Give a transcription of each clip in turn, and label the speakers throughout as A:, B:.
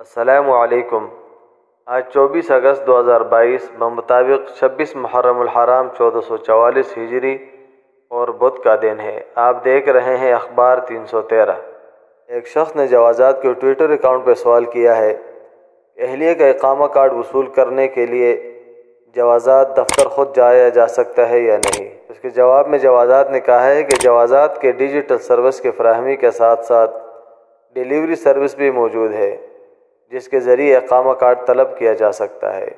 A: السلام علیکم۔ آج 24 اگست 2022 بمطابق 26 محرم الحرام 1444 ہجری اور بدھ کا دن ہے۔ آپ دیکھ رہے ہیں اخبار 313۔ ایک شخص نے جوازات کے ٹویٹر اکاؤنٹ پہ سوال کیا ہے کہ اہلیہ کا اقامہ کارڈ وصول کرنے کے لیے جوازات دفتر خود جایا جا سکتا ہے یا نہیں۔ اس کے جواب میں جوازات نے کہا ہے کہ جوازات کے ڈیجیٹل سروس کی فراہمی کے ساتھ ساتھ ڈیلیوری سروس بھی موجود ہے جس کے ذریعے اقامہ کارڈ طلب کیا جا سکتا ہے۔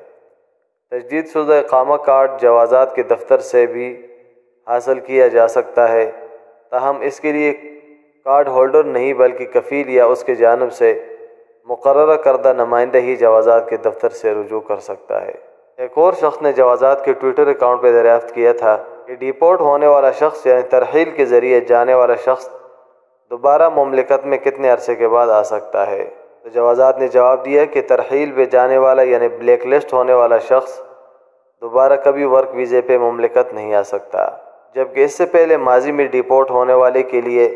A: تجدید شدہ اقامہ کارڈ جوازات کے دفتر سے بھی حاصل کیا جا سکتا ہے، تاہم اس کے لیے کارڈ ہولڈر نہیں بلکہ کفیل یا اس کی جانب سے مقررہ کردہ نمائندہ ہی جوازات کے دفتر سے رجوع کر سکتا ہے۔ ایک اور شخص نے جوازات کے ٹویٹر اکاؤنٹ پہ دریافت کیا تھا کہ ڈیپورٹ ہونے والا شخص یعنی ترحیل کے ذریعے جانے والا شخص دوبارہ مملکت میں کتنے عرصے کے بعد آ سکتا ہے۔ تو جوازات نے جواب دیا کہ ترحیل پہ جانے والا یعنی بلیک لسٹ ہونے والا شخص دوبارہ کبھی ورک ویزے پہ مملکت نہیں آ سکتا، جبکہ اس سے پہلے ماضی میں ڈیپورٹ ہونے والے کے لیے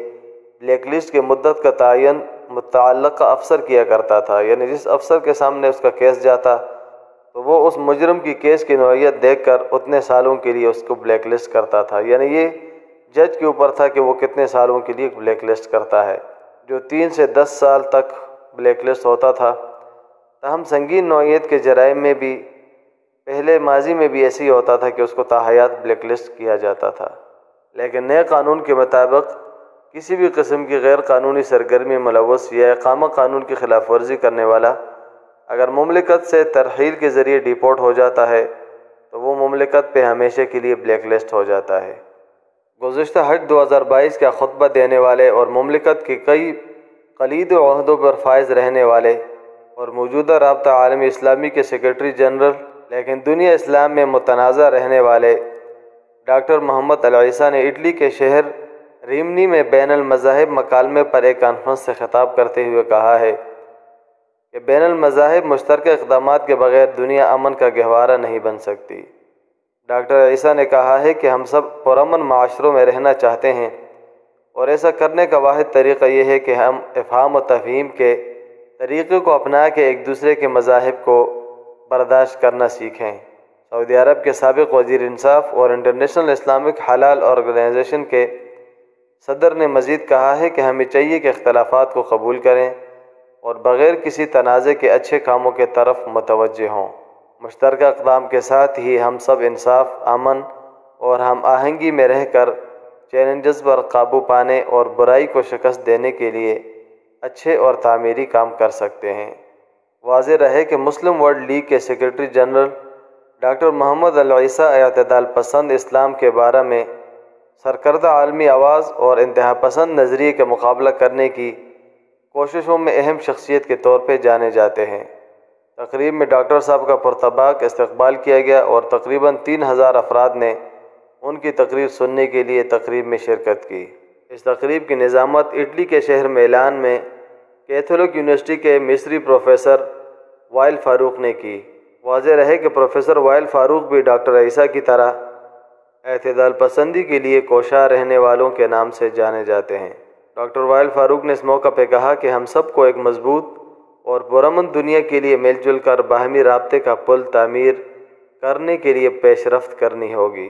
A: بلیک لسٹ کی مدت کا تعین متعلقہ افسر کیا کرتا تھا، یعنی جس افسر کے سامنے اس کا کیس جاتا تو وہ اس مجرم کی کیس کی نوعیت دیکھ کر اتنے سالوں کے لیے اس کو بلیک لسٹ کرتا تھا، یعنی یہ جج کے اوپر تھا کہ وہ کتنے سالوں کے لیے بلیک لسٹ کرتا ہے، جو 3 سے 10 سال تک بلیک لسٹ ہوتا تھا۔ تاہم سنگین نوعیت کے جرائم میں بھی پہلے ماضی میں بھی ایسے ہی ہوتا تھا کہ اس کو تاحیات بلیک لسٹ کیا جاتا تھا، لیکن نئے قانون کے مطابق کسی بھی قسم کی غیر قانونی سرگرمی ملوث یا اقامہ قانون کی خلاف ورزی کرنے والا اگر مملکت سے ترحیل کے ذریعے ڈیپورٹ ہو جاتا ہے تو وہ مملکت پہ ہمیشہ کے لیے بلیک لسٹ ہو جاتا ہے۔ گزشتہ حج 2022 کا خطبہ دینے والے اور مملکت کے کئی کلید عہدوں پر فائز رہنے والے اور موجودہ رابطہ عالمی اسلامی کے سیکرٹری جنرل لیکن دنیا اسلام میں متنازع رہنے والے ڈاکٹر محمد العیسیٰ نے اٹلی کے شہر ریمنی میں بین المذاہب مکالمے پر ایک کانفرنس سے خطاب کرتے ہوئے کہا ہے کہ بین المذاہب مشترکہ اقدامات کے بغیر دنیا امن کا گہوارہ نہیں بن سکتی۔ ڈاکٹر عیسیٰ نے کہا ہے کہ ہم سب پرامن معاشروں میں رہنا چاہتے ہیں اور ایسا کرنے کا واحد طریقہ یہ ہے کہ ہم افہام و تفہیم کے طریقے کو اپنا کے ایک دوسرے کے مذاہب کو برداشت کرنا سیکھیں۔ سعودی عرب کے سابق وزیر انصاف اور انٹرنیشنل اسلامک حلال آرگنائزیشن کے صدر نے مزید کہا ہے کہ ہمیں چاہیے کہ اختلافات کو قبول کریں اور بغیر کسی تنازع کے اچھے کاموں کے طرف متوجہ ہوں۔ مشترکہ اقدام کے ساتھ ہی ہم سب انصاف، امن اور ہم آہنگی میں رہ کر چیلنجز پر قابو پانے اور برائی کو شکست دینے کے لیے اچھے اور تعمیری کام کر سکتے ہیں۔ واضح رہے کہ مسلم ورلڈ لیگ کے سیکرٹری جنرل ڈاکٹر محمد العیسیٰ اعتدال پسند اسلام کے بارے میں سرکردہ عالمی آواز اور انتہا پسند نظریے کا مقابلہ کرنے کی کوششوں میں اہم شخصیت کے طور پہ جانے جاتے ہیں۔ تقریب میں ڈاکٹر صاحب کا پرتپاک استقبال کیا گیا اور تقریباً 3000 افراد نے ان کی تقریر سننے کے لیے تقریب میں شرکت کی۔ اس تقریب کی نظامت اٹلی کے شہر میلان میں کیتھولک یونیورسٹی کے مصری پروفیسر وائل فاروق نے کی۔ واضح رہے کہ پروفیسر وائل فاروق بھی ڈاکٹر عیسیٰ کی طرح اعتدال پسندی کے لیے کوشاں رہنے والوں کے نام سے جانے جاتے ہیں۔ ڈاکٹر وائل فاروق نے اس موقع پہ کہا کہ ہم سب کو ایک مضبوط اور پرامن دنیا کے لیے مل جل کر باہمی رابطے کا پل تعمیر کرنے کے لیے پیش رفت کرنی ہوگی،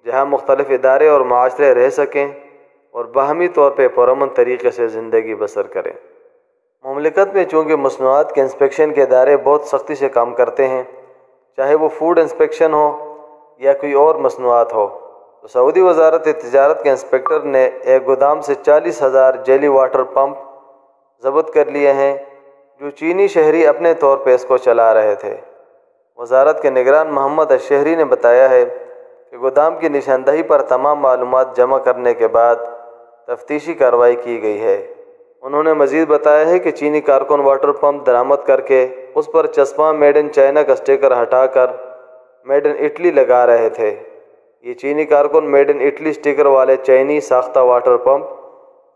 A: جہاں مختلف ادارے اور معاشرے رہ سکیں اور باہمی طور پہ پرامن طریقے سے زندگی بسر کریں۔ مملکت میں چونکہ مصنوعات کے انسپیکشن کے ادارے بہت سختی سے کام کرتے ہیں، چاہے وہ فوڈ انسپیکشن ہو یا کوئی اور مصنوعات ہو، تو سعودی وزارت تجارت کے انسپیکٹر نے ایک گودام سے 40,000 جیلی واٹر پمپ ضبط کر لیے ہیں جو چینی شہری اپنے طور پہ اس کو چلا رہے تھے۔ وزارت کے نگران محمد الشہری نے بتایا ہے کہ گودام کی نشاندہی پر تمام معلومات جمع کرنے کے بعد تفتیشی کارروائی کی گئی ہے۔ انہوں نے مزید بتایا ہے کہ چینی کارکن واٹر پمپ درآمد کر کے اس پر چسپاں میڈ ان چائنا کا سٹیکر ہٹا کر میڈ ان اٹلی لگا رہے تھے۔ یہ چینی کارکن میڈ ان اٹلی سٹیکر والے چینی ساختہ واٹر پمپ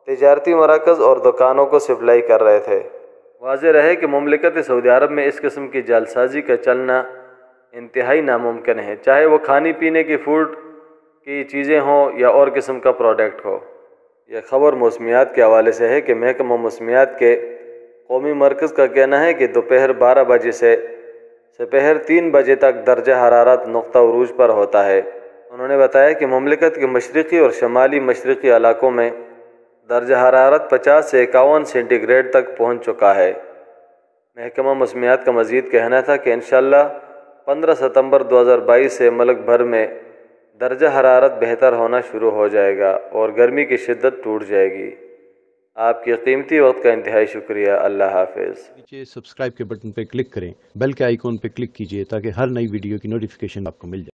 A: تجارتی مراکز اور دکانوں کو سپلائی کر رہے تھے۔ واضح رہے کہ مملکت سعودی عرب میں اس قسم کی جعلسازی کا چلنا انتہائی ناممکن ہے، چاہے وہ کھانے پینے کی فوڈ کی چیزیں ہوں یا اور قسم کا پروڈکٹ ہو۔ یہ خبر موسمیات کے حوالے سے ہے کہ محکمہ موسمیات کے قومی مرکز کا کہنا ہے کہ دوپہر 12 بجے سے سپہر 3 بجے تک درجہ حرارت نقطہ عروج پر ہوتا ہے۔ انہوں نے بتایا کہ مملکت کے مشرقی اور شمالی مشرقی علاقوں میں درجہ حرارت 50 سے 51 سینٹی گریڈ تک پہنچ چکا ہے۔ محکمہ موسمیات کا مزید کہنا تھا کہ انشاءاللہ 15 ستمبر 2022 سے ملک بھر میں درجہ حرارت بہتر ہونا شروع ہو جائے گا اور گرمی کی شدت ٹوٹ جائے گی۔ آپ کے قیمتی وقت کا انتہائی شکریہ۔ اللہ حافظ۔
B: نیچے سبسکرائب کے بٹن پہ کلک کریں، بیل کے آئیکن پہ کلک کیجئے تاکہ ہر نئی ویڈیو کی نوٹیفیکیشن آپ کو مل جائے۔